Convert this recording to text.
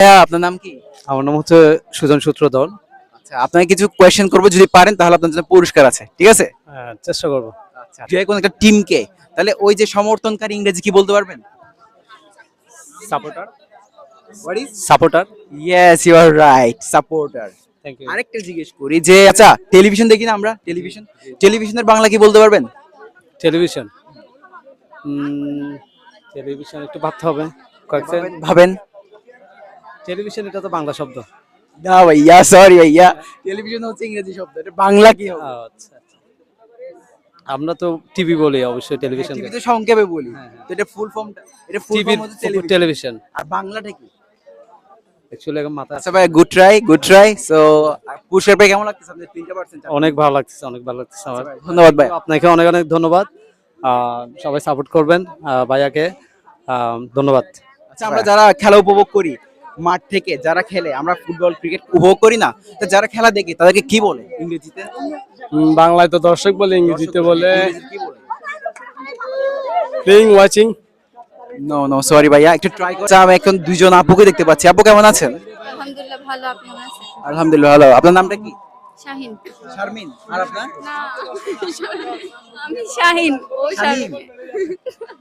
হ্যাঁ, আপনার নাম কি? আমার নাম হচ্ছে সুজন সূত্রধর। আচ্ছা, আপনাকে কিছু কোয়েশ্চেন করবো, যদি পারেন তাহলে আপনার জন্য পুরস্কার আছে, ঠিক আছে? চেষ্টা করব। আচ্ছা, যে কোনো একটা টিমকে, তাহলে ওই যে সমর্থনকারী ইংরেজি কি বলতে পারবেন? Supporter. What is? Supporter. Yes, you are right, supporter. Thank you. আরেকটা জিজ্ঞেস করি যে, আচ্ছা টেলিভিশন দেখি না আমরা, টেলিভিশন, টেলিভিশনের বাংলা কি বলতে পারবেন? টেলিভিশন। টেলিভিশন একটু ভাবতে হবে কয়েক ভাবেন সেকেন্ড। ভাবেন। টেলিভিশন এটা তো বাংলা শব্দ। না ভাইয়া, সরি ভাইয়া, টেলিভিশন হচ্ছে ইংরেজি শব্দ, এটা বাংলা কি হবে? আচ্ছা, আমরা তো টিভি বলি অবশ্যই টেলিভিশন। টিভি তো সংক্ষেপে বলি, হ্যাঁ, হ্যাঁ। তো এটা ফুল ফর্মটা, এটা ফুল টিভির ফর্ম হচ্ছে টেলিভিশন। টেলিভিশন আর বাংলাটা কি? অ্যাকচুয়ালি এখন মাথা আচ্ছা ভাই, good try, good try. So পুরস্কার পেয়ে কেমন লাগতেছে আপনাদের? 3%। অনেক ভালো লাগছে, অনেক ভালো লাগছে আমার। ধন্যবাদ ভাই। আপনাকে অনেক অনেক ধন্যবাদ। সবাই সাপোর্ট করবেন ভাইয়াকে। ধন্যবাদ। আচ্ছা, আমরা যারা খেলা উপভোগ করি মাঠ থেকে, যারা খেলে, আমরা ফুটবল ক্রিকেট উপভোগ করি না, তো যারা খেলা দেখি তাদেরকে কি বলে ইংরেজিতে? বাংলায় তো দর্শক বলে, ইংরেজিতে বলে ইংরেজিতে কি বলে? Playing watching. No no, sorry ভাইয়া, একটু ট্রাই করছি। আমি এখন দুইজন আপুকে দেখতে পাচ্ছি। আপু কেমন আছেন? আলহামদুলিল্লাহ ভালো, আপনি কেমন আছেন? আলহামদুলিল্লাহ ভালো। আপনার নামটা কি? শাহিন। শারমিন। আর আপনার? না, আমি শাহিন, ও শাহিন। শাহিন।